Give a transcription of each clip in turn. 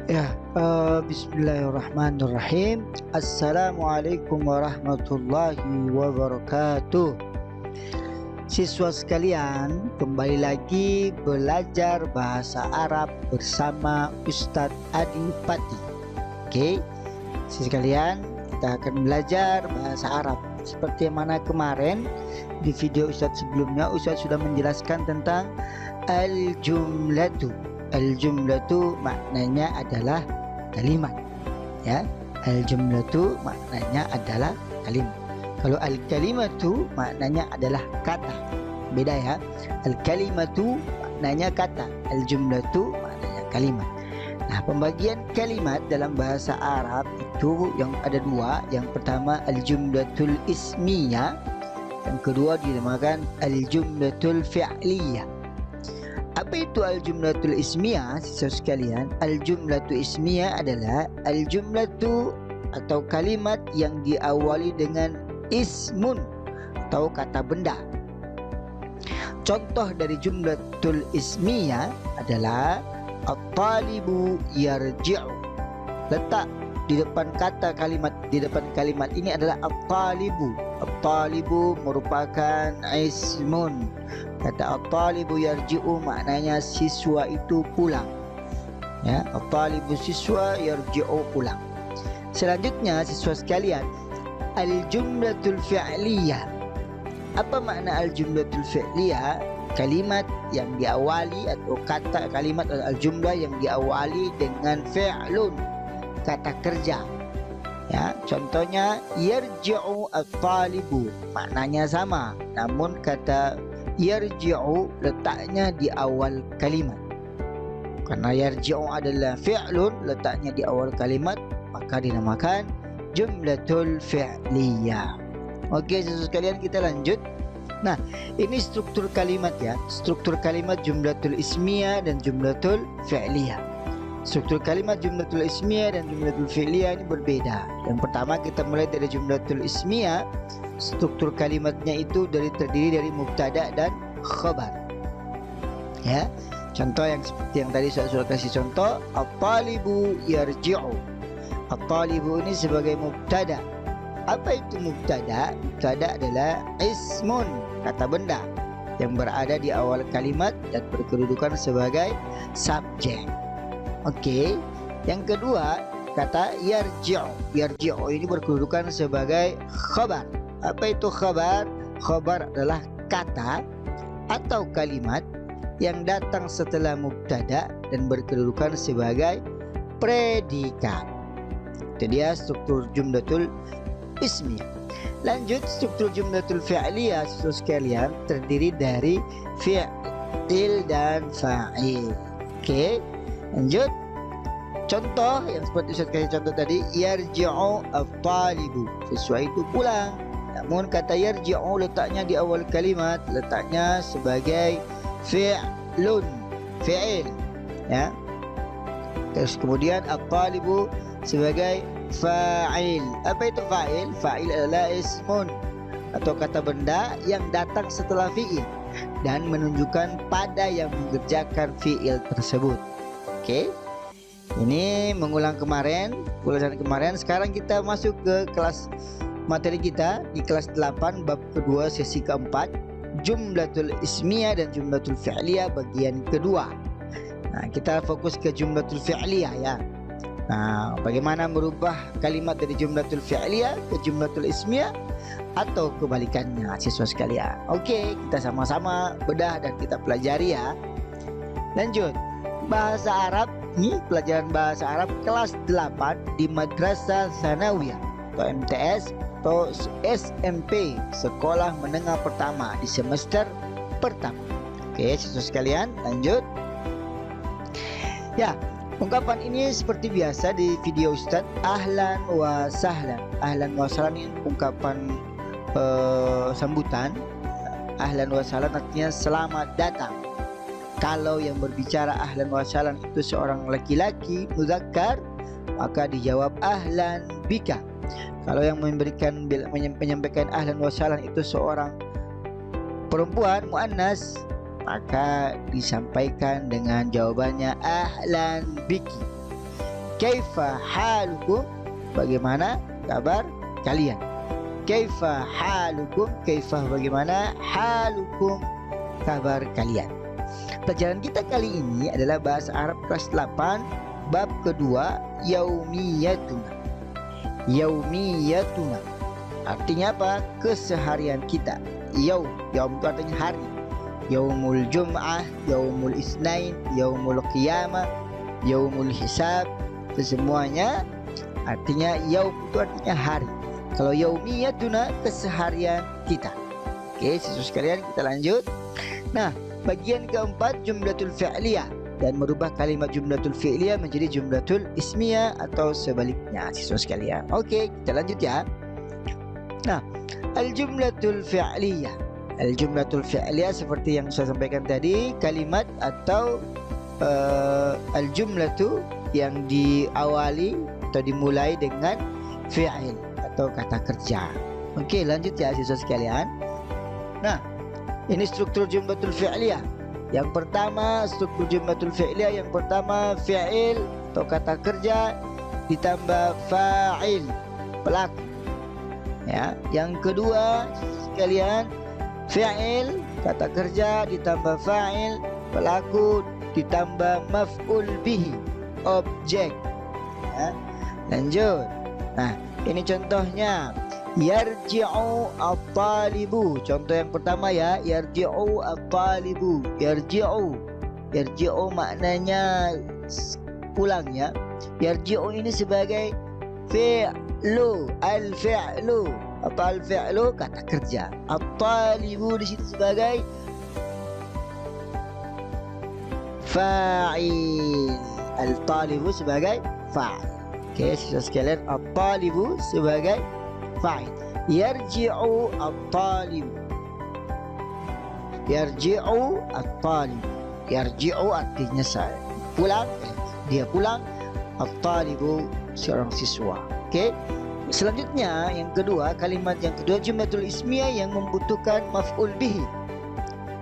Ya, bismillahirrahmanirrahim. Assalamualaikum warahmatullahi wabarakatuh. Siswa sekalian, kembali lagi belajar bahasa Arab bersama Ustadz Adi Pati. Oke, siswa sekalian, kita akan belajar bahasa Arab. Seperti yang mana kemarin di video Ustadz sebelumnya, Ustadz sudah menjelaskan tentang al-jumlatu. Al-jumlatu maknanya adalah kalimat, ya. Al-jumlatu maknanya adalah kalimat. Kalau al-kalimatu maknanya adalah kata. Beda ya. Al-kalimatu maknanya kata, al-jumlatu maknanya kalimat. Nah, pembagian kalimat dalam bahasa Arab itu yang ada dua. Yang pertama al-jumlatul ismiyah, yang kedua dinamakan al-jumlatul fi'liyah. Apa itu al-jumlatul ismiyah, siswa sekalian? Al-jumlatul ismiyah adalah al-jumlatu atau kalimat yang diawali dengan ismun atau kata benda. Contoh dari jumlatul ismiyah adalah at-talibu yarji'u. Letak di depan kata kalimat, di depan kalimat ini adalah at-talibu. At-talibu merupakan ismun. Kata at-talibu yarji'u maknanya siswa itu pulang. Ya, at-talibu siswa, yarji'u pulang. Selanjutnya siswa sekalian, al-jumlatul fi'liyah. Apa makna al-jumlatul fi'liyah? Kalimat yang diawali atau kata kalimat atau al-jumlah yang diawali dengan fi'lun, kata kerja. Ya, contohnya yarji'u at-talibu, maknanya sama, namun kata yarji'u letaknya di awal kalimat. Karena yarji'u adalah fi'lun, letaknya di awal kalimat, maka dinamakan jumlatul fi'liyah. Oke, siswa sekalian, kita lanjut. Nah, ini struktur kalimat ya. Struktur kalimat jumlatul ismiyah dan jumlatul fi'liyah. Struktur kalimat jumlatul ismiyah dan jumlatul fi'liyah ini berbeda. Yang pertama kita mulai dari jumlatul ismiyah. Struktur kalimatnya itu terdiri dari mubtada dan khabar. Ya. Contoh yang seperti yang tadi saya sudah kasih contoh, at-talibu yarji'u. At-talibu ini sebagai mubtada. Apa itu mubtada? Mubtada adalah ismun, kata benda yang berada di awal kalimat dan berkedudukan sebagai subjek. Oke, yang kedua kata yarji'u. Yarji'u ini berkedudukan sebagai khabar. Apa itu khabar? Khabar adalah kata atau kalimat yang datang setelah mubtada dan berkedudukan sebagai predikat. Itu dia struktur jumlatul ismiyah. Lanjut, struktur jumlatul fi'liyah, siswa sekalian, terdiri dari fi'il dan fa'il. Oke, lanjut. Contoh yang seperti saya kasih contoh tadi, yarji'u at-talibu, siswa itu pulang. Namun kata yarji'u letaknya di awal kalimat, letaknya sebagai fi'lun, fi'il, ya. Terus kemudian at-talibu sebagai fa'il. Apa itu fa'il? Fa'il adalah ismun atau kata benda yang datang setelah fi'il dan menunjukkan pada yang mengerjakan fi'il tersebut. Oke. Ini mengulang ulasan kemarin. Sekarang kita masuk ke kelas materi kita di kelas 8 bab kedua sesi keempat, jumlatul ismiyah dan jumlatul fi'liyah bagian kedua. Nah, kita fokus ke jumlatul fi'liyah ya. Nah, bagaimana merubah kalimat dari jumlatul fi'liyah ke jumlatul ismiyah atau kebalikannya, siswa sekalian. Oke, kita sama-sama bedah dan kita pelajari ya. Lanjut, bahasa Arab. Ini pelajaran bahasa Arab kelas 8 di Madrasah Tsanawiyah atau MTS atau SMP, Sekolah Menengah Pertama, di semester pertama. Oke, siswa sekalian, lanjut. Ya, ungkapan ini seperti biasa di video Ustadz, ahlan wa sahlan. Ahlan wa sahlan ini ungkapan sambutan. Ahlan wa sahlan artinya selamat datang. Kalau yang berbicara ahlan wa sahlan itu seorang laki-laki muzakkar, maka dijawab ahlan bika. Kalau yang menyampaikan ahlan wa sahlan itu seorang perempuan muannas, maka disampaikan dengan jawabannya ahlan biki. Kaifa halukum, bagaimana kabar kalian? Kaifa halukum, kaifa bagaimana, halukum kabar kalian. Pelajaran kita kali ini adalah bahasa Arab kelas 8 bab kedua, yaumiyatuna. Yaumiyatuna artinya apa? Keseharian kita. Yaum itu artinya hari. Yaumul Jum'ah, Yaumul Isnain, Yaumul Qiyamah, Yaumul Hisab, itu semuanya artinya yaum itu artinya hari. Kalau yaumiyatuna keseharian kita. Oke, siswa sekalian kita lanjut. Nah, bagian keempat jumlatul fi'liyah, dan merubah kalimat jumlatul fi'liyah menjadi jumlatul ismiyah atau sebaliknya siswa sekalian. Oke, kita lanjut ya. Nah, al-jumlatul fi'liyah. Al-jumlatul fi'liyah seperti yang saya sampaikan tadi, kalimat atau al-jumlatu yang diawali atau dimulai dengan fi'il atau kata kerja. Oke, lanjut ya siswa sekalian. Nah, ini struktur jumlatul fi'liyah. Yang pertama, struktur jumlatul fi'liyah yang pertama fi'il atau kata kerja ditambah fa'il, pelaku. Ya, yang kedua sekalian, fi'il kata kerja ditambah fa'il, pelaku ditambah maf'ul bihi, objek. Ya, lanjut. Nah, ini contohnya. Yarji'u at-talibu. Contoh yang pertama ya, yarji'u at-talibu. Yarji'u maknanya pulang ya. Yarji'u ini sebagai fi'lu, al-fi'lu. Apa al-fi'lu? Kata kerja. At-talibu di situ sebagai fa'il. Al-talibu sebagai fa'il. Oke, siswa sekalian, at-talibu sebagai fa'il. Yarji'u at-talib. Yarji'u at-talib. Yarji'u artinya saya pulang, dia pulang. At-talibu seorang siswa. Oke. Selanjutnya yang kedua, kalimat yang kedua jumlatul ismiyah yang membutuhkan maf'ul bihi,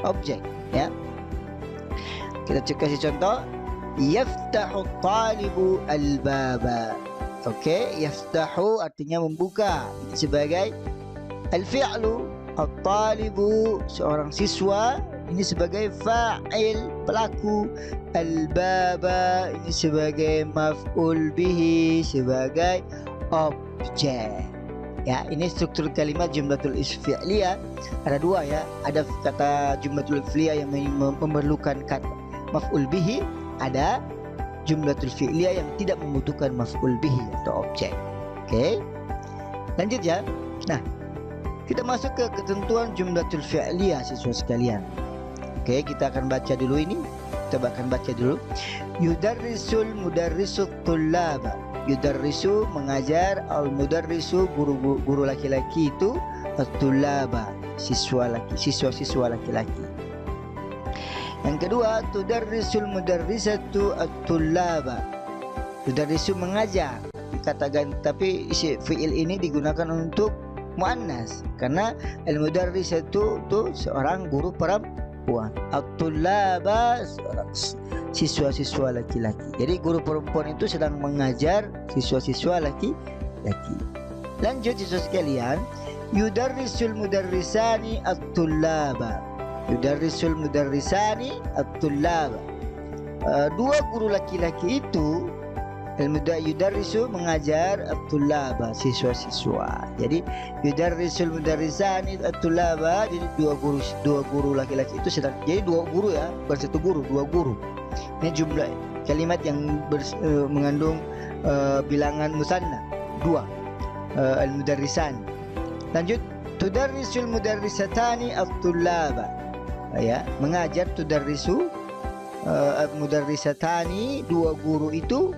objek ya. Kita kasih contoh. Yaftahu at-talibu al-baba. Oke, yaftahu artinya membuka. Ini sebagai al-fi'lu, at-talibu seorang siswa, ini sebagai fa'il, pelaku. Al-baba ini sebagai maf'ul bihi, sebagai objek. Ya, ini struktur kalimat jumlatul fi'liyah. Ada dua ya. Ada kata jumlatul fi'liyah yang memerlukan kata maf'ul bihi, ada jumlatul fi'liyah yang tidak membutuhkan maf'ul bihi atau objek. Oke. Lanjut ya. Nah, kita masuk ke ketentuan jumlatul fi'liyah siswa sekalian. Oke, kita akan baca dulu ini. Kita akan baca dulu. Yudarrisul mudarrisut tullaba. Yudarrisu mengajar, al-mudarrisu guru laki-laki itu, at-tullaba siswa laki-laki. Yang kedua, tudarrisul mudarrisatu at-tullaba. Tudarrisu mengajar, dikatakan, tapi fi'il ini digunakan untuk muannas karena al-mudarrisatu itu seorang guru perempuan, at-tullaba seorang siswa-siswa laki-laki. Jadi guru perempuan itu sedang mengajar siswa-siswa laki-laki. Lanjut siswa sekalian, yudarrisul mudarrisani at-tullaba. Yudarrisul mudarrisani at-tullaba. Dua guru laki-laki itu yudarrisu mengajar at-tullaba siswa-siswa. Jadi yudarrisul mudarrisani at-tullaba, jadi dua guru laki-laki itu sedang, jadi dua guru ya, bukan satu guru, dua guru. Ini jumlah kalimat yang mengandung bilangan musanna, dua, al-mudarrisan. Lanjut, tudarrisul mudarrisatani at-tullaba. Ya, mengajar tudarrisu mudarrisatani, dua guru itu,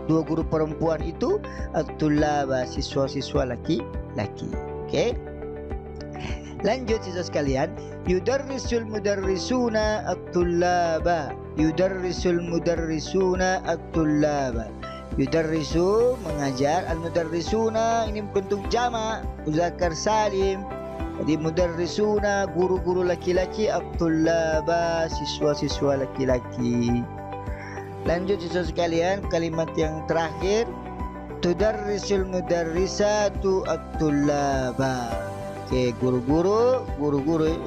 dua guru perempuan itu, at-tullaba siswa-siswa laki-laki. Oke. Lanjut siswa sekalian, yudarrisul mudarrisuna at-tullaba. Yudarrisul mudarrisuna at-tullaba. Yudarrisu mengajar, al-mudarrisuna ini bentuk jamak muzakkar salim. Jadi mudarrisuna guru-guru laki-laki, at-tullaba siswa-siswa laki-laki. Lanjut siswa sekalian, kalimat yang terakhir, tudarrisul mudarrisatu at-tullaba. Oke, guru-guru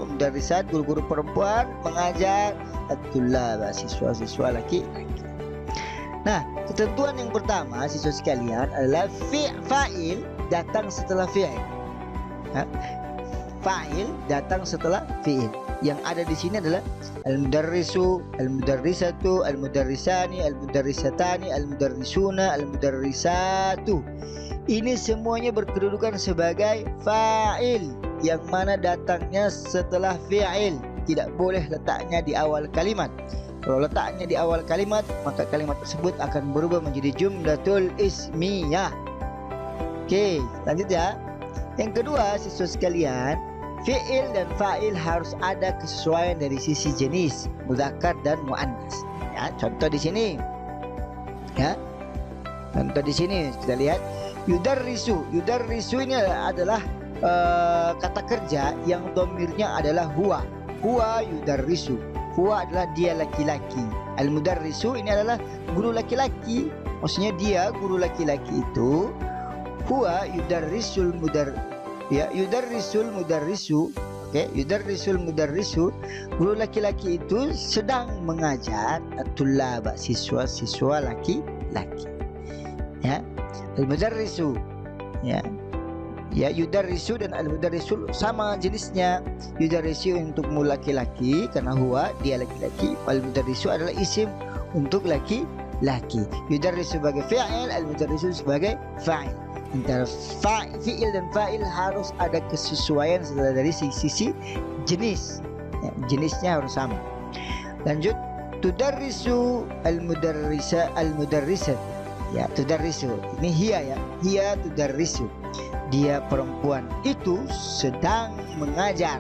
mudarrisat, guru-guru perempuan mengajar at-tullaba, siswa-siswa laki-laki. Nah, ketentuan yang pertama siswa sekalian adalah fa'il datang setelah fi'il. Fa'il datang setelah fi'il. Yang ada di sini adalah al-mudarrisu, al-mudarrisatu, al-mudarrisani, al-mudarrisatani, al-mudarrisuna, al-mudarrisatu. Ini semuanya berkedudukan sebagai fa'il, yang mana datangnya setelah fi'il. Tidak boleh letaknya di awal kalimat. Kalau letaknya di awal kalimat, maka kalimat tersebut akan berubah menjadi jumlatul ismiyah. Oke, lanjut ya. Yang kedua, siswa sekalian, fi'il dan fa'il harus ada kesesuaian dari sisi jenis, mudzakkar dan muannas. Ya, contoh di sini. Ya. Contoh di sini kita lihat yudarrisu. Yudarrisu ini adalah kata kerja yang domirnya adalah huwa. Huwa yudarrisu. Huwa adalah dia laki-laki. Al-mudarrisu ini adalah guru laki-laki. Maksudnya dia guru laki-laki itu. Huwa yudarrisul yudarrisul mudarrisu. Oke, yudarrisul mudarrisu, guru laki-laki itu sedang mengajar at-tullaba, siswa-siswa laki-laki. Ya, al-mudarrisu. Ya. Ya, yudarrisu dan al-mudarrisul sama jenisnya. Yudarrisu untuk laki-laki karena huwa dia laki-laki. Al-mudarrisu adalah isim untuk laki-laki. Yudarrisu sebagai fi'il, al-mudarrisu sebagai fa'il. Antara fi'il dan fa'il harus ada kesesuaian dari sisi jenis. Ya, jenisnya harus sama. Lanjut, tudarrisu al-mudarrisat. Ya, tudarrisu. Ini hiya ya. Hiya tudarrisu. Dia perempuan itu sedang mengajar.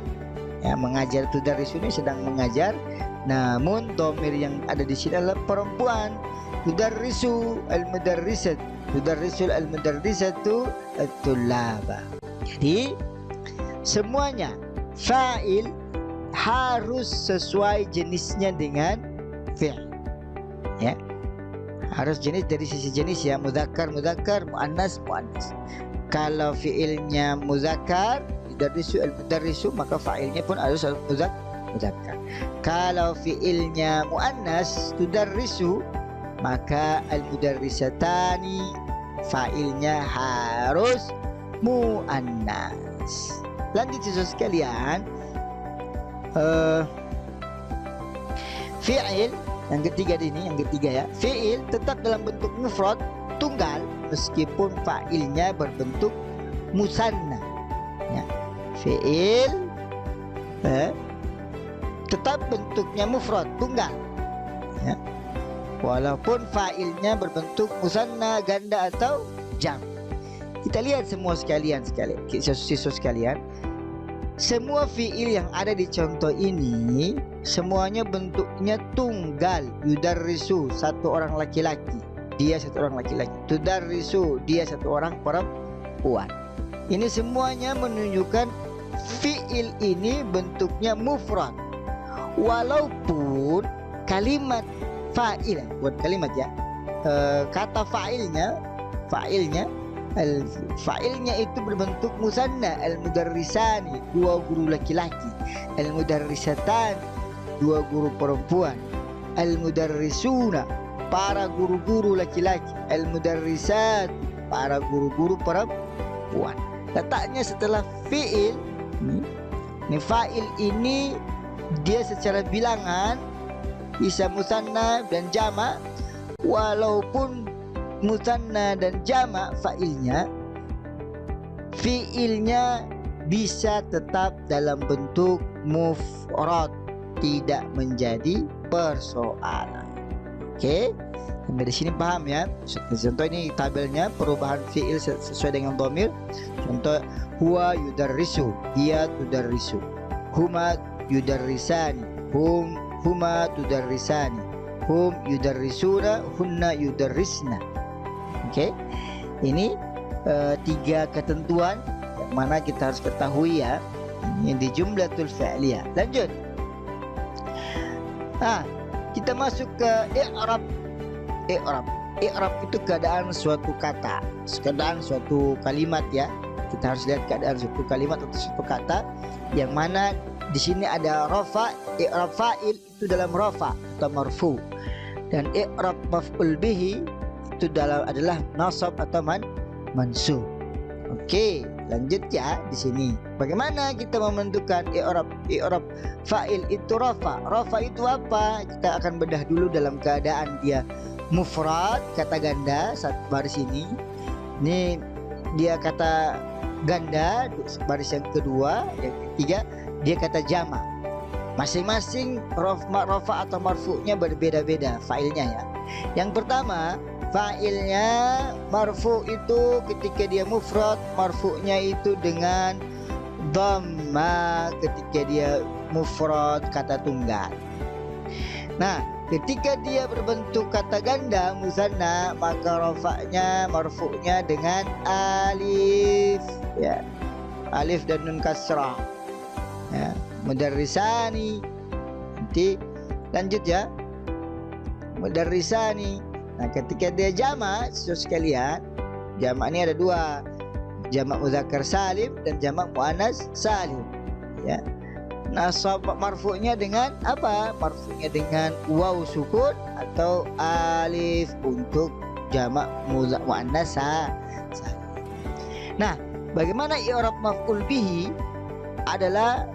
Ya, mengajar, tudarrisu ini sedang mengajar. Namun dhamir yang ada di sini adalah perempuan. Tudarrisu al-mudarrisat. Tudarrisul al-mudarrisatu at-tullaba. Jadi semuanya fa'il harus sesuai jenisnya dengan fi'il. Ya. Harus jenis dari sisi jenis ya, mudzakkar mudzakkar, muannas muannas. Kalau fi'ilnya muzakkar, yudarrisu al-mudarrisu, maka fa'ilnya pun harus muzakkar. Kalau fi'ilnya muannas, tudarrisu, maka al-mudarrisatani fa'ilnya harus muannas. Lanjut siswa sekalian, fi'il yang ketiga ya, fi'il tetap dalam bentuk mufrad tunggal meskipun fa'ilnya berbentuk musanna. Ya. Fi'il tetap bentuknya mufrad tunggal. Ya. Walaupun fa'ilnya berbentuk musanna, ganda atau jam. Kita lihat semua siswa sekalian, semua fi'il yang ada di contoh ini semuanya bentuknya tunggal. Yudarrisu, satu orang laki-laki, dia satu orang laki-laki. Tudarrisu, dia satu orang perempuan. Ini semuanya menunjukkan fi'il ini bentuknya mufrad. Walaupun kalimat fa'il, buat kalimat ya, kata fa'ilnya itu berbentuk musanna. Al-mudarrisani, dua guru laki-laki. Al-mudarrisatan, dua guru perempuan. Al-mudarrisuna, para guru-guru laki-laki. Al-mudarrisat, para guru-guru perempuan. Letaknya setelah fi'il. Ini fa'il ini dia secara bilangan bisa musanna dan jamak. Walaupun musanna dan jamak fiilnya bisa tetap dalam bentuk mufrad, tidak menjadi persoalan. Oke, sampai di sini paham ya? Contoh ini tabelnya perubahan fiil sesuai dengan dhamir. Contoh, huwa yudarrisu, dia tudarrisu. Huma yudarrisani, huma tudarrisani. Hum yudarrisuna, hunna yudarrisna. Oke, ini tiga ketentuan yang mana kita harus ketahui ya. Ini di jumlatul fi'liyah. Lanjut. Kita masuk ke i'rab i'rab. I'rab itu keadaan suatu kata, keadaan suatu kalimat ya. Kita harus lihat keadaan suatu kalimat atau suatu kata yang mana di sini ada rafa. I'rab fa'il itu dalam rafa atau marfu, dan i'rab maf'ul bihi itu adalah nasab atau mansub. Oke, lanjut ya di sini. Bagaimana kita menentukan i'rab? I'rab fa'il itu rafa. Rafa itu apa? Kita akan bedah dulu dalam keadaan dia mufrad, kata ganda baris ini. Ini dia kata ganda baris yang kedua, yang ketiga dia kata jama'. Masing-masing rafa atau marfu'nya berbeda-beda fa'ilnya ya. Yang pertama, fa'ilnya marfu itu ketika dia mufrad, marfu'nya itu dengan dhamma ketika dia mufrad kata tunggal. Nah, ketika dia berbentuk kata ganda musanna, maka rafa'nya marfu'nya dengan alif ya. Alif dan nun kasrah. Ya, mudarrisani. Nanti lanjut ya. Mudarrisani. Nah, ketika dia jamak, saudara sekalian, jamak ini ada dua, jamak muzakkar salim dan jamak muannas salim. Ya. Nasab marfu'nya dengan apa? Marfu'nya dengan waw sukun atau alif untuk jamak muannas salim. Nah, bagaimana i'rab maf'ul bihi? Adalah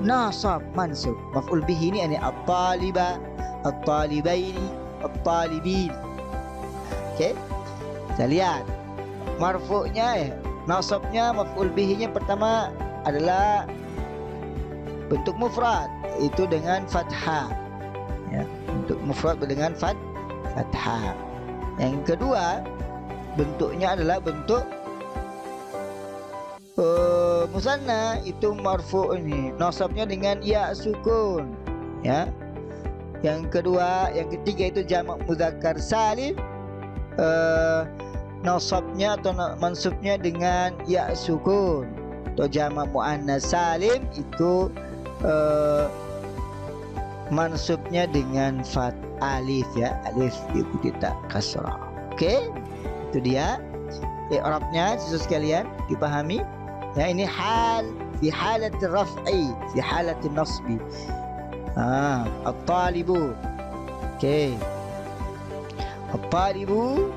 nasab mansub. Maf'ul bihi ini at-taliba, at-talibaini, at-talibin. Oke, kita lihat marfu'nya nasabnya maf'ul bihinya pertama adalah bentuk mufrad itu dengan fathah ya, bentuk mufrad dengan fathah. Yang kedua bentuknya adalah bentuk musanna, itu marfu' ini nasabnya dengan ya sukun ya. Yang kedua, yang ketiga itu jamak muzakkar salim, nasabnya atau mansubnya dengan ya sukun, atau jamak muannas salim itu mansubnya dengan fat alif ya, alif diikuti tak kasrah. Oke, itu dia i'rabnya saudara sekalian, dipahami ya. Ini hal fi halat raf'i, fi halat nasbi. At-talibu. Oke. At-talibu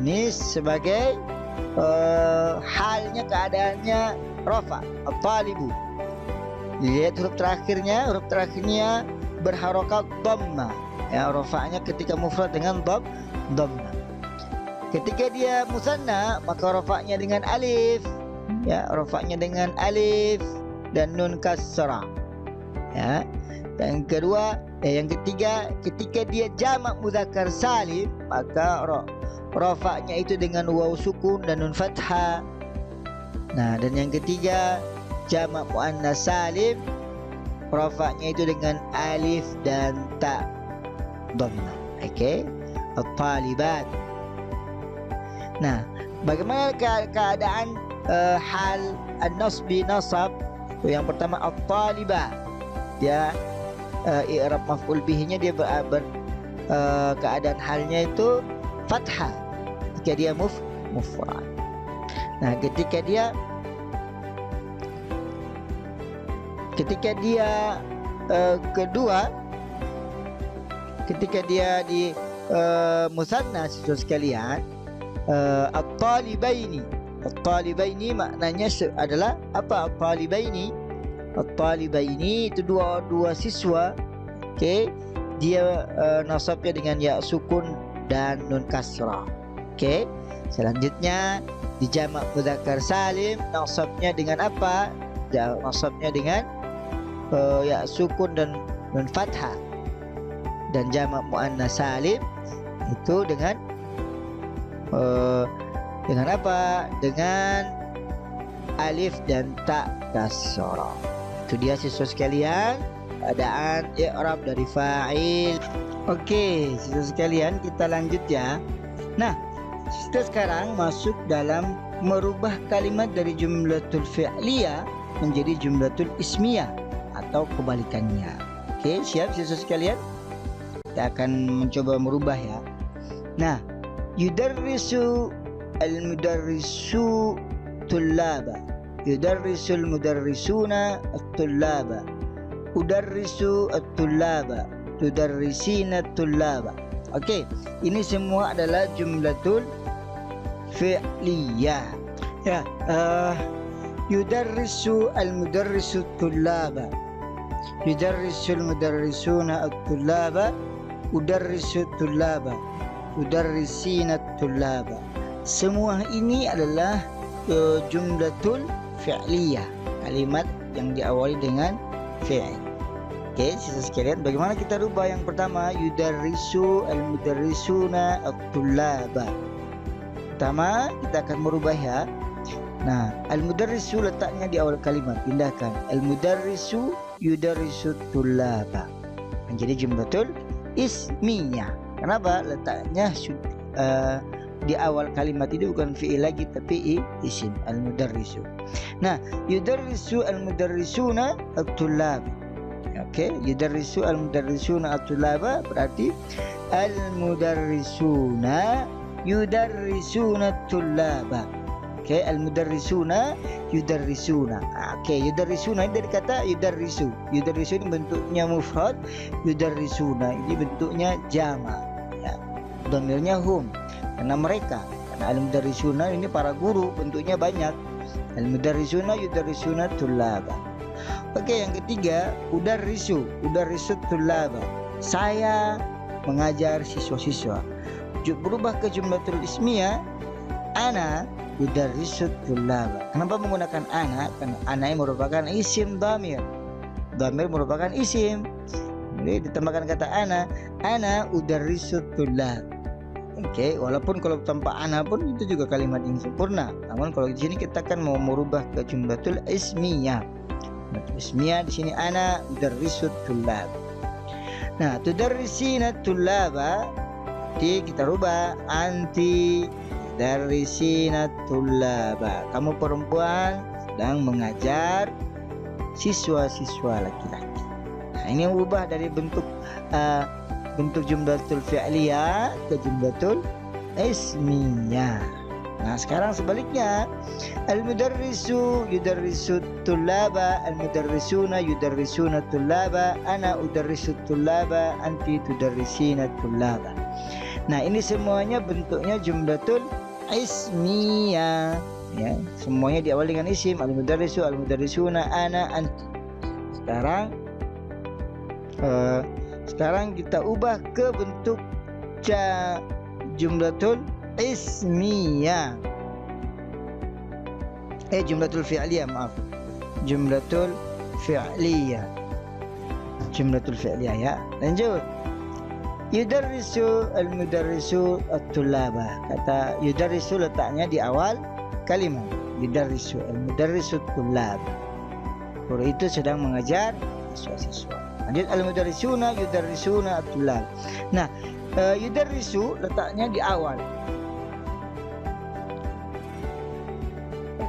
ini sebagai halnya, keadaannya rafa. At-talibu. Lihat huruf terakhirnya berharokat dhamma. Ya, rafa'nya ketika mufrad dengan dhamma. Ketika dia musanna, maka rafa'nya dengan alif. Ya, rafa'nya dengan alif dan nun kasrah. Ya. Yang kedua, yang ketiga, ketika dia jamak muzakkar salim, maka rafa'nya itu dengan waw sukun dan nun fathah. Nah, dan yang ketiga, jamak muannas salim, rafa'nya itu dengan alif dan ta dhamma. Oke, at-talibat. Nah, bagaimana keadaan hal an-nasbi nasab? Yang pertama at-talibah, dia i'rab maf'ul bihinya dia keadaan halnya itu fathah ketika dia mufrad. Nah, ketika dia kedua, ketika dia di musanna saudara sekalian, at-talibaini. At-talibaini maknanya adalah apa? At-talibaini, at-talibaini itu dua siswa. Oke, dia nasabnya dengan ya sukun dan nun kasrah. Oke, selanjutnya di jamak muzakkar salim, nasabnya dengan apa? Nasabnya dengan ya sukun dan nun fathah. Dan jamak muannas salim itu dengan apa? Dengan alif dan ta kasrah. Itu dia siswa sekalian, keadaan i'rab dari fa'il. Oke, siswa sekalian, kita lanjut ya. Nah, kita sekarang masuk dalam merubah kalimat dari jumlatul fi'liyah menjadi jumlatul ismiyah atau kebalikannya. Oke, siap siswa sekalian? Kita akan mencoba merubah ya. Nah, yudarrisu al-mudarrisu tullaba, yudarrisu al-mudarrisuna at-tullaba, udarrisu at-tullaba, tudarrisina at-tullaba. Okey, ini semua adalah jumlatul fi'liyah. Ya, yudarrisu al-mudarrisu at-tullaba, yudarrisu al-mudarrisuna at-tullaba, udarrisu at-tullaba, tudarrisina at-tullaba. Semua ini adalah jumlatul fi'liyah, kalimat yang diawali dengan fi'il. Okey, sisa sekalian, bagaimana kita rubah? Yang pertama, yudarrisu al-mudarrisuna at-tullaba. Pertama, kita akan merubah ya. Nah, al-mudarrisu letaknya di awal kalimat, pindahkan al-mudarrisu yudarrisu at-tullaba menjadi jumlatul ismiyah. Kenapa? Letaknya di awal kalimat itu bukan fi'il lagi tapi isim, al-mudarrisu. Nah, yudarrisu al-mudarrisuna at-tullaba. Okey, yudarrisu al-mudarrisuna at-tullaba berarti al-mudarrisuna yudarrisuna at-tullaba. Okey, al-mudarrisuna yudarrisuna. Okey, yudarrisuna ini dari kata yudarrisu. Yudarrisu ini bentuknya mufrad, yudarrisuna ini bentuknya jama'. Ya. Dhamirnya hum, karena mereka. Karena al-mudarrisuna ini para guru, bentuknya banyak. Al-mudarrisuna yudarrisuna at-tullaba. Okey, yang ketiga, udarrisu, udarrisu at-tullaba. Saya mengajar siswa-siswa. Berubah ke jumlatul ismiyah, ana udarrisu at-tullaba. Kenapa menggunakan ana? Karena ana ini merupakan isim dhamir. Dhamir merupakan isim. Jadi ditambahkan kata ana udarrisu at-tullaba. Okey, walaupun kalau tanpa ana pun itu juga kalimat yang sempurna. Namun kalau di sini kita akan mau merubah ke jumlatul ismiyah. Ismiyah di sini ana udarrisu at-tullaba. Nah, tudarrisina at-tullaba kita rubah anti tudarrisina at-tullaba. Kamu perempuan sedang mengajar siswa-siswa laki-laki. Nah, ini yang ubah dari bentuk jumlatul fi'liyah ke jumlatul ismiyah. Nah, sekarang sebaliknya, al-mudarrisu yudarrisu at-tullaba, al-mudarrisuna yudarrisuna at-tullaba, ana udarrisu at-tullaba, anti tudarrisina at-tullaba. Nah, ini semuanya bentuknya jumlatul ismiyah. Ya, semuanya diawali dengan isim, al-mudarrisu, al-mudarrisuna, ana, anti. Sekarang kita ubah ke bentuk jumlatul ismiyah. Jumlatul fi'liyah, maaf. Jumlatul fi'liyah. Jumlatul fi'liyah ya. Lanjut. Yudarrisu al-mudarrisu at-tullaba. Kata yudarrisu letaknya di awal kalimat. Yudarrisu al-mudarrisu at-tullaba. Guru itu sedang mengajar siswa-siswa. Lanjut, al-mudarrisuna yudarrisuna at-tullaba. Nah, yudarrisu letaknya di awal.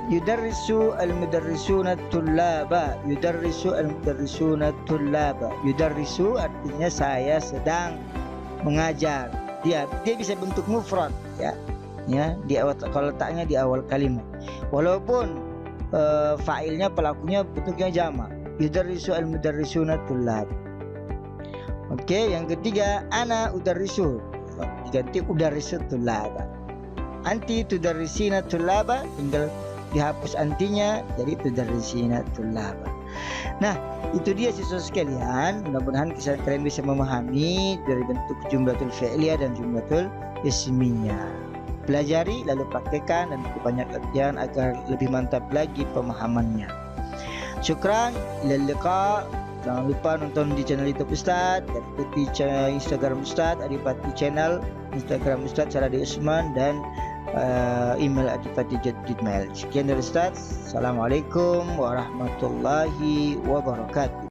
Yudarrisu al-mudarrisuna at-tullaba. Yudarrisu al-mudarrisuna at-tullaba. Yudarrisu artinya saya sedang mengajar. Dia bisa bentuk mufrad ya. Ya, di awal, kalau letaknya di awal kalimat. Walaupun fa'ilnya, pelakunya bentuknya jama'. Yudarrisu al-mudarrisuna at-tullaba. Okey, yang ketiga, ana udarrisu. Diganti udarrisu at-tullaba. Anti tudarrisina at-tullaba, tinggal dihapus antinya jadi tudarrisina at-tullaba. Nah, itu dia siswa sekalian. Mudah-mudahan kalian bisa memahami dari bentuk jumlatul fi'liyah dan jumlatul ismiyah. Pelajari lalu praktekkan dan banyak latihan agar lebih mantap lagi pemahamannya. Syukran, ilal liqa. Jangan lupa nonton di channel YouTube Ustaz, ikuti Instagram Ustaz, Adipati Channel, Instagram Ustaz Saradi Usman, dan email adipati@gmail. Sekian dari Ustaz. Assalamualaikum warahmatullahi wabarakatuh.